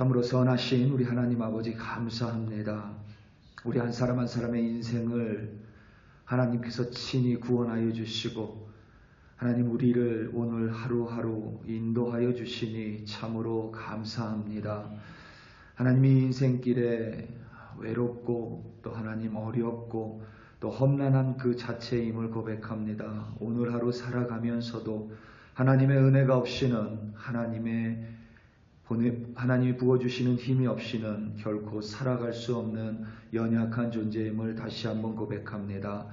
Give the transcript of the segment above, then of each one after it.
참으로 선하신 우리 하나님 아버지 감사합니다. 우리 한 사람 한 사람의 인생을 하나님께서 친히 구원하여 주시고 하나님 우리를 오늘 하루하루 인도하여 주시니 참으로 감사합니다. 하나님이 인생길에 외롭고 또 하나님 어렵고 또 험난한 그 자체임을 고백합니다. 오늘 하루 살아가면서도 하나님의 은혜가 없이는 하나님이 부어주시는 힘이 없이는 결코 살아갈 수 없는 연약한 존재임을 다시 한번 고백합니다.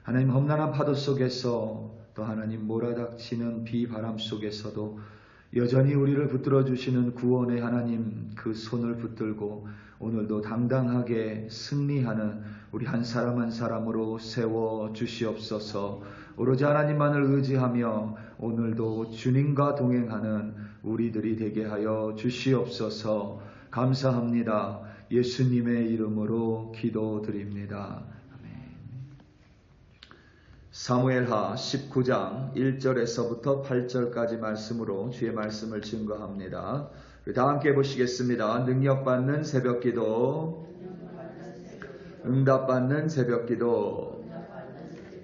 하나님 험난한 파도 속에서 또 하나님 몰아닥치는 비바람 속에서도 여전히 우리를 붙들어 주시는 구원의 하나님 그 손을 붙들고 오늘도 당당하게 승리하는 우리 한 사람 한 사람으로 세워 주시옵소서. 오로지 하나님만을 의지하며 오늘도 주님과 동행하는 우리들이 되게 하여 주시옵소서. 감사합니다. 예수님의 이름으로 기도드립니다. 사무엘하 19장 1절에서부터 8절까지 말씀으로 주의 말씀을 증거합니다. 다 함께 보시겠습니다. 능력받는 새벽기도, 응답받는 새벽기도,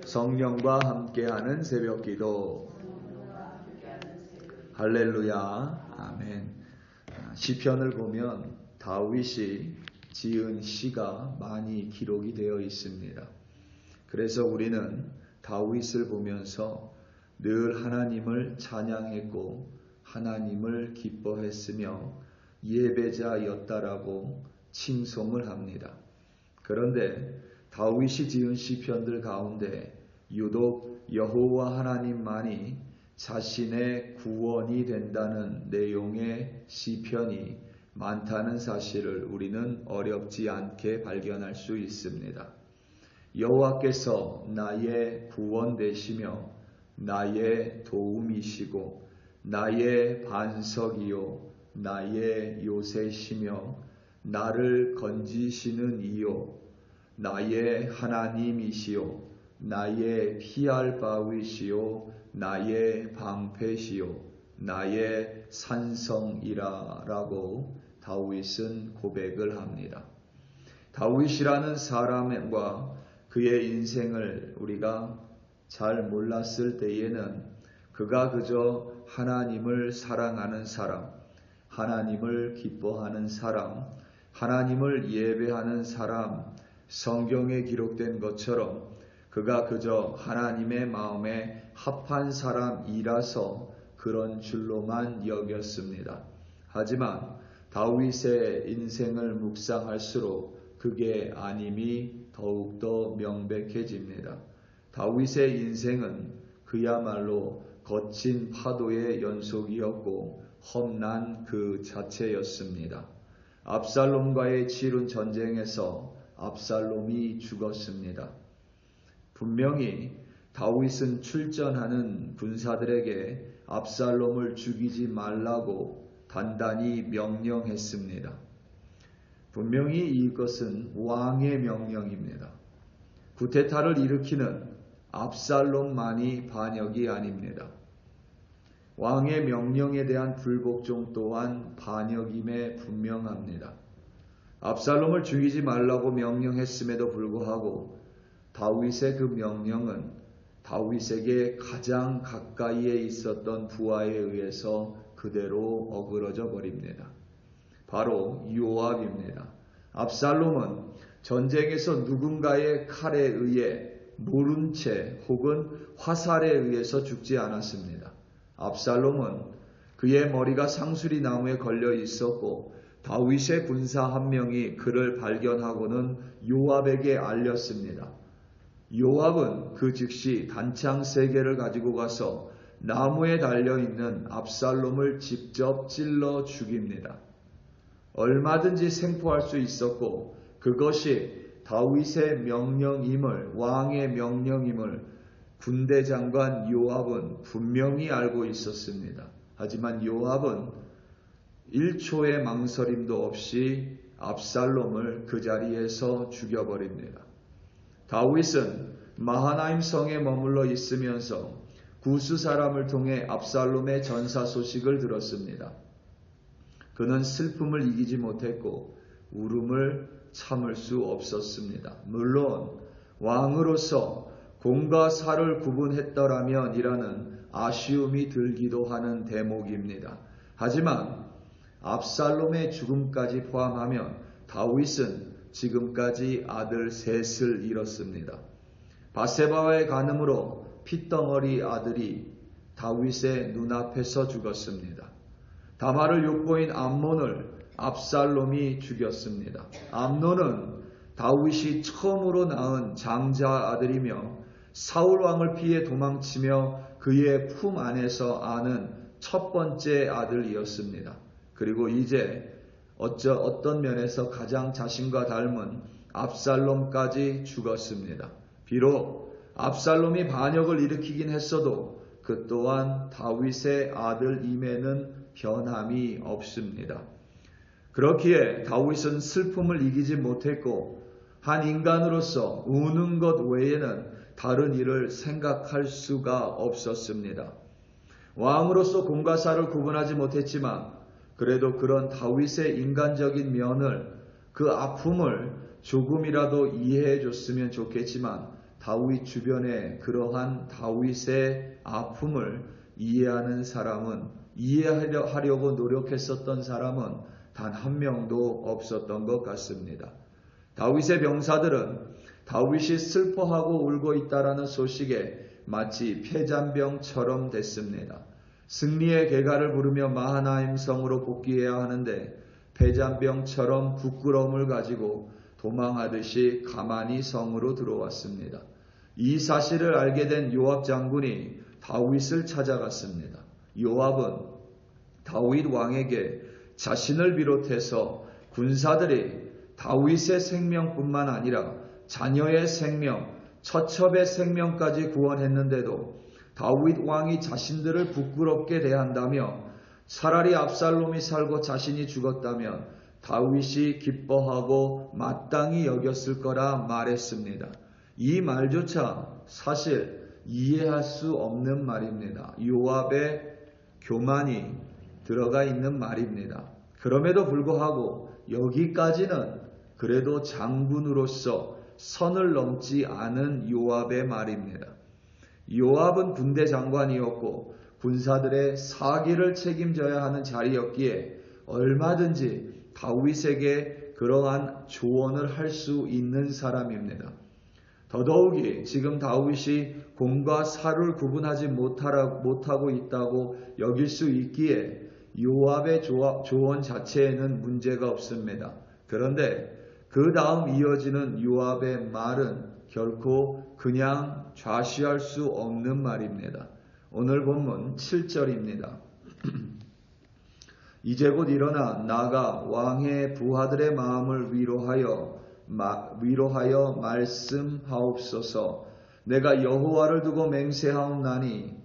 성령과 함께하는 새벽기도. 할렐루야. 아멘. 시편을 보면 다윗이 지은 시가 많이 기록이 되어 있습니다. 그래서 우리는 다윗을 보면서 늘 하나님을 찬양했고 하나님을 기뻐했으며 예배자였다라고 칭송을 합니다. 그런데 다윗이 지은 시편들 가운데 유독 여호와 하나님만이 자신의 구원이 된다는 내용의 시편이 많다는 사실을 우리는 어렵지 않게 발견할 수 있습니다. 여호와께서 나의 구원 되시며 나의 도움이시고 나의 반석이요 나의 요새시며 나를 건지시는 이요 나의 하나님이시요 나의 피할 바위시요 나의 방패시요 나의 산성이라 라고 다윗은 고백을 합니다. 다윗이라는 사람과 그의 인생을 우리가 잘 몰랐을 때에는 그가 그저 하나님을 사랑하는 사람, 하나님을 기뻐하는 사람, 하나님을 예배하는 사람, 성경에 기록된 것처럼 그가 그저 하나님의 마음에 합한 사람이라서 그런 줄로만 여겼습니다. 하지만 다윗의 인생을 묵상할수록 그게 아님이 더욱더 명백해집니다. 다윗의 인생은 그야말로 거친 파도의 연속이었고 험난 그 자체였습니다. 압살롬과의 치룬 전쟁에서 압살롬이 죽었습니다. 분명히 다윗은 출전하는 군사들에게 압살롬을 죽이지 말라고 단단히 명령했습니다. 분명히 이것은 왕의 명령입니다. 구테타를 일으키는 압살롬만이 반역이 아닙니다. 왕의 명령에 대한 불복종 또한 반역임에 분명합니다. 압살롬을 죽이지 말라고 명령했음에도 불구하고 다윗의 그 명령은 다윗에게 가장 가까이에 있었던 부하에 의해서 그대로 어그러져 버립니다. 바로 요압입니다. 압살롬은 전쟁에서 누군가의 칼에 의해 모른 채 혹은 화살에 의해서 죽지 않았습니다. 압살롬은 그의 머리가 상수리 나무에 걸려 있었고 다윗의 군사 한 명이 그를 발견하고는 요압에게 알렸습니다. 요압은 그 즉시 단창 3개를 가지고 가서 나무에 달려있는 압살롬을 직접 찔러 죽입니다. 얼마든지 생포할 수 있었고 그것이 다윗의 명령임을, 왕의 명령임을 군대 장관 요압은 분명히 알고 있었습니다. 하지만 요압은 1초의 망설임도 없이 압살롬을 그 자리에서 죽여버립니다. 다윗은 마하나임 성에 머물러 있으면서 구스 사람을 통해 압살롬의 전사 소식을 들었습니다. 그는 슬픔을 이기지 못했고 울음을 참을 수 없었습니다. 물론 왕으로서 공과 사를 구분했더라면 이라는 아쉬움이 들기도 하는 대목입니다. 하지만 압살롬의 죽음까지 포함하면 다윗은 지금까지 아들 셋을 잃었습니다. 바세바와의 간음으로 핏덩어리 아들이 다윗의 눈앞에서 죽었습니다. 다말을 육보인 암논을 압살롬이 죽였습니다. 암논은 다윗이 처음으로 낳은 장자 아들이며 사울 왕을 피해 도망치며 그의 품 안에서 아는 첫 번째 아들이었습니다. 그리고 이제 어떤 면에서 가장 자신과 닮은 압살롬까지 죽었습니다. 비록 압살롬이 반역을 일으키긴 했어도 그 또한 다윗의 아들임에는 변함이 없습니다. 그렇기에 다윗은 슬픔을 이기지 못했고 한 인간으로서 우는 것 외에는 다른 일을 생각할 수가 없었습니다. 왕으로서 공과 사를 구분하지 못했지만 그래도 그런 다윗의 인간적인 면을, 그 아픔을 조금이라도 이해해 줬으면 좋겠지만 다윗 주변에 그러한 다윗의 아픔을 이해하는 사람은, 이해하려고 노력했었던 사람은 단 한 명도 없었던 것 같습니다. 다윗의 병사들은 다윗이 슬퍼하고 울고 있다라는 소식에 마치 폐잔병처럼 됐습니다. 승리의 개가를 부르며 마하나임 성으로 복귀해야 하는데 폐잔병처럼 부끄러움을 가지고 도망하듯이 가만히 성으로 들어왔습니다. 이 사실을 알게 된 요압 장군이 다윗을 찾아갔습니다. 요압은 다윗 왕에게 자신을 비롯해서 군사들이 다윗의 생명뿐만 아니라 자녀의 생명, 처첩의 생명까지 구원했는데도 다윗 왕이 자신들을 부끄럽게 대한다며 차라리 압살롬이 살고 자신이 죽었다면 다윗이 기뻐하고 마땅히 여겼을 거라 말했습니다. 이 말조차 사실 이해할 수 없는 말입니다. 요압의 교만이 들어가 있는 말입니다. 그럼에도 불구하고 여기까지는 그래도 장군으로서 선을 넘지 않은 요압의 말입니다. 요압은 군대 장관이었고 군사들의 사기를 책임져야 하는 자리였기에 얼마든지 다윗에게 그러한 조언을 할 수 있는 사람입니다. 더더욱이 지금 다윗이 공과 사를 구분하지 못하고 있다고 여길 수 있기에 요압의 조언 자체에는 문제가 없습니다. 그런데 그 다음 이어지는 요압의 말은 결코 그냥 좌시할 수 없는 말입니다. 오늘 본문 7절입니다. 이제 곧 일어나 나가 왕의 부하들의 마음을 위로하여 말씀하옵소서. 내가 여호와를 두고 맹세하옵나니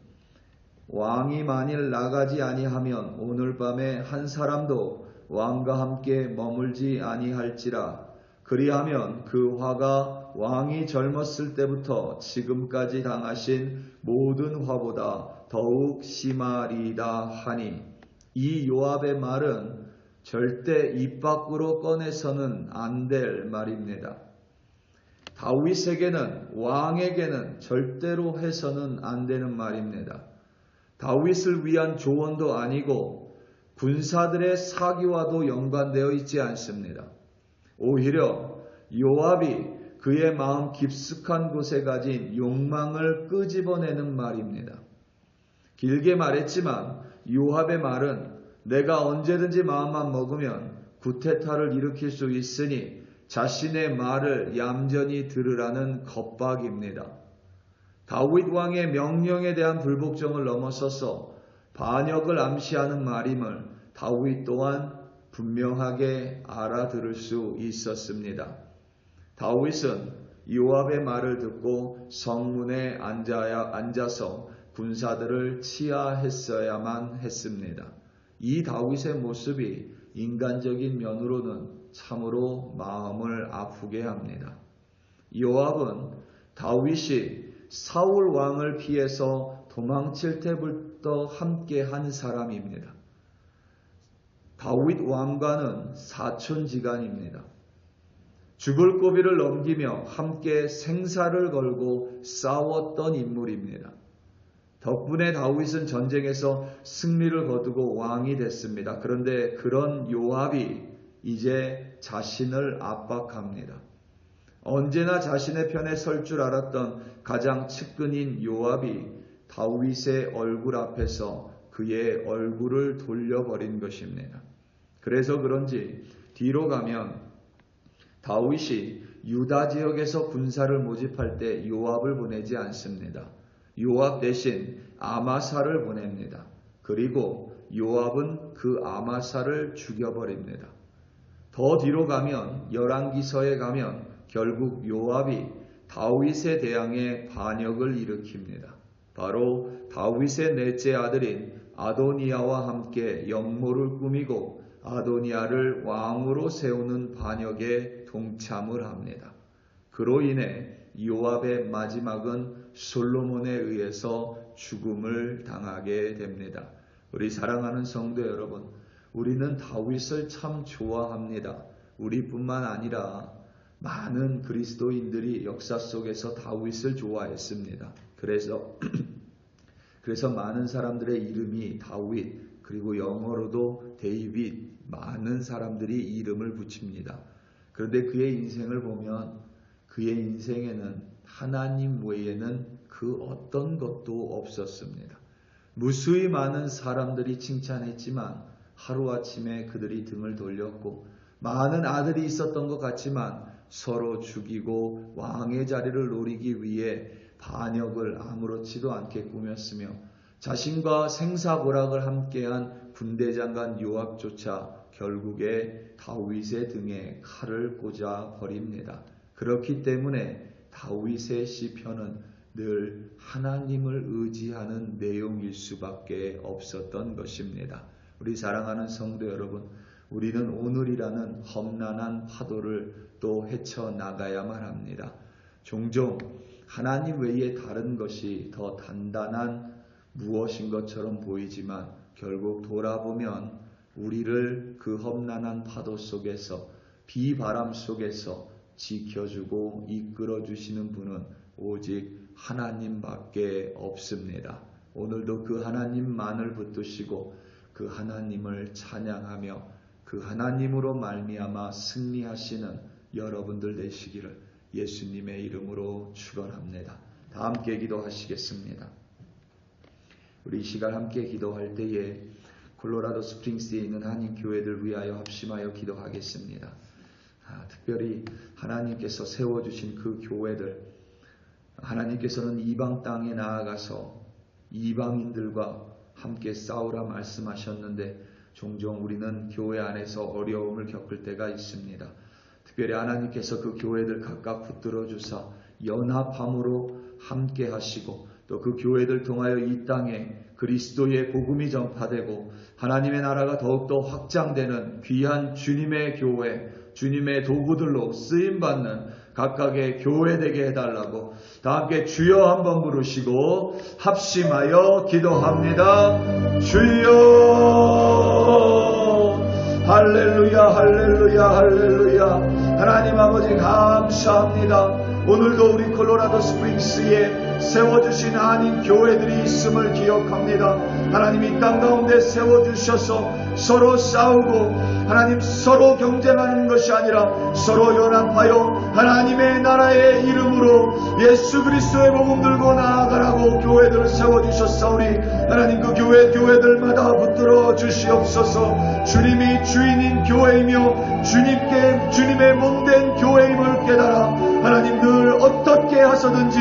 왕이 만일 나가지 아니하면 오늘 밤에 한 사람도 왕과 함께 머물지 아니할지라. 그리하면 그 화가 왕이 젊었을 때부터 지금까지 당하신 모든 화보다 더욱 심하리이다 하니. 이 요압의 말은 절대 입 밖으로 꺼내서는 안 될 말입니다. 다윗에게는, 왕에게는 절대로 해서는 안 되는 말입니다. 다윗을 위한 조언도 아니고 군사들의 사기와도 연관되어 있지 않습니다. 오히려 요압이 그의 마음 깊숙한 곳에 가진 욕망을 끄집어내는 말입니다. 길게 말했지만 요압의 말은 내가 언제든지 마음만 먹으면 구테타를 일으킬 수 있으니 자신의 말을 얌전히 들으라는 겁박입니다. 다윗 왕의 명령에 대한 불복종을 넘어서서 반역을 암시하는 말임을 다윗 또한 분명하게 알아들을 수 있었습니다. 다윗은 요압의 말을 듣고 성문에 앉아서 군사들을 치하했어야만 했습니다. 이 다윗의 모습이 인간적인 면으로는 참으로 마음을 아프게 합니다. 요압은 다윗이 사울 왕을 피해서 도망칠 때부터 함께 한 사람입니다. 다윗 왕과는 사촌지간입니다. 죽을 고비를 넘기며 함께 생사를 걸고 싸웠던 인물입니다. 덕분에 다윗은 전쟁에서 승리를 거두고 왕이 됐습니다. 그런데 그런 요압이 이제 자신을 압박합니다. 언제나 자신의 편에 설 줄 알았던 가장 측근인 요압이 다윗의 얼굴 앞에서 그의 얼굴을 돌려버린 것입니다. 그래서 그런지 뒤로 가면 다윗이 유다 지역에서 군사를 모집할 때 요압을 보내지 않습니다. 요압 대신 아마사를 보냅니다. 그리고 요압은 그 아마사를 죽여버립니다. 더 뒤로 가면 열왕기서에 가면 결국 요압이 다윗에 대항해 반역을 일으킵니다. 바로 다윗의 넷째 아들인 아도니아와 함께 역모를 꾸미고 아도니아를 왕으로 세우는 반역에 동참을 합니다. 그로 인해 요압의 마지막은 솔로몬에 의해서 죽음을 당하게 됩니다. 우리 사랑하는 성도 여러분, 우리는 다윗을 참 좋아합니다. 우리뿐만 아니라 많은 그리스도인들이 역사 속에서 다윗을 좋아했습니다. 그래서 많은 사람들의 이름이 다윗, 그리고 영어로도 데이빗, 많은 사람들이 이름을 붙입니다. 그런데 그의 인생을 보면 그의 인생에는 하나님 외에는 그 어떤 것도 없었습니다. 무수히 많은 사람들이 칭찬했지만 하루아침에 그들이 등을 돌렸고, 많은 아들이 있었던 것 같지만 서로 죽이고 왕의 자리를 노리기 위해 반역을 아무렇지도 않게 꾸몄으며, 자신과 생사고락을 함께한 군대장관 요압조차 결국에 다윗의 등에 칼을 꽂아 버립니다. 그렇기 때문에 다윗의 시편은 늘 하나님을 의지하는 내용일 수밖에 없었던 것입니다. 우리 사랑하는 성도 여러분, 우리는 오늘이라는 험난한 파도를 또 헤쳐나가야만 합니다. 종종 하나님 외에 다른 것이 더 단단한 무엇인 것처럼 보이지만 결국 돌아보면 우리를 그 험난한 파도 속에서, 비바람 속에서 지켜주고 이끌어주시는 분은 오직 하나님밖에 없습니다. 오늘도 그 하나님만을 붙드시고 그 하나님을 찬양하며 그 하나님으로 말미암아 승리하시는 여러분들 되시기를 예수님의 이름으로 축원합니다. 다 함께 기도하시겠습니다. 우리 이 시간 함께 기도할 때에 콜로라도 스프링스에 있는 한인 교회들 위하여 합심하여 기도하겠습니다. 특별히 하나님께서 세워주신 그 교회들, 하나님께서는 이방 땅에 나아가서 이방인들과 함께 싸우라 말씀하셨는데 종종 우리는 교회 안에서 어려움을 겪을 때가 있습니다. 특별히 하나님께서 그 교회들 각각 붙들어 주사 연합함으로 함께 하시고, 또 그 교회들 통하여 이 땅에 그리스도의 복음이 전파되고 하나님의 나라가 더욱더 확장되는 귀한 주님의 교회, 주님의 도구들로 쓰임받는 각각의 교회 되게 해달라고 다 함께 주여 한번 부르시고 합심하여 기도합니다. 주여, 할렐루야, 할렐루야, 할렐루야. 하나님 아버지 감사합니다. 오늘도 우리 콜로라도 스프링스에 세워주신 한인 교회들이 있음을 기억합니다. 하나님 이 땅 가운데 세워주셔서 서로 싸우고 하나님 서로 경쟁하는 것이 아니라 서로 연합하여 하나님의 나라의 이름으로 예수 그리스도의 복음 들고 나아가라고 교회들을 세워주셨사오니 하나님 그 교회들마다 붙들어 주시옵소서. 주님이 주인인 교회이며 주님의 몸된 교회임을 깨달아 하나님 늘 어떻게 하서든지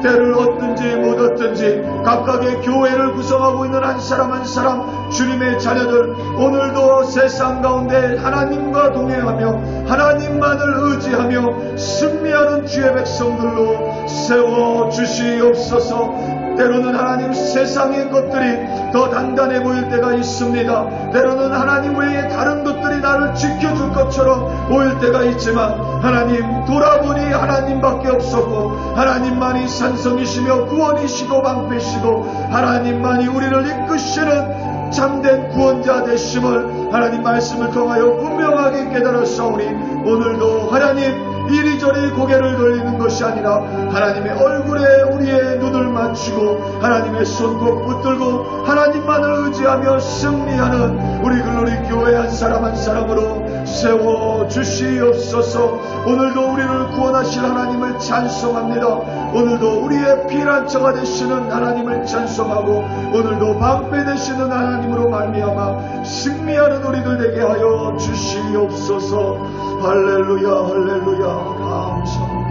때를 얻든지 못 얻든지 각각의 교회를 구성하고 있는 한 사람 한 사람 주님의 자녀들 오늘도 세상 가운데 하나님과 동행하며 하나님만을 의지하며 승리하는 주의 백성들로 세워주시옵소서. 때로는 하나님 세상의 것들이 더 단단해 보일 때가 있습니다. 때로는 하나님 외에 다른 것들이 나를 지켜줄 것처럼 보일 때가 있지만 하나님 돌아보니 하나님밖에 없었고 하나님만이 산성이시며 구원이시고 방패시고 하나님만이 우리를 이끄시는 참된 구원자 되심을 하나님 말씀을 통하여 분명하게 깨달았사오니 오늘도 하나님 이리저리 고개를 돌리는 것이 아니라 하나님의 얼굴에 우리의 눈을 맞추고 하나님의 손 꼭 붙들고 하나님만을 의지하며 승리하는 우리 글로리 교회 한 사람 한 사람으로 세워주시옵소서. 오늘도 우리를 구원하실 하나님을 찬송합니다. 오늘도 우리의 피난처가 되시는 하나님을 찬송하고 오늘도 방패 되시는 하나님으로 말미암아 승리하는 우리들 되게 하여 주시옵소서. 할렐루야 할렐루야 감사합니다.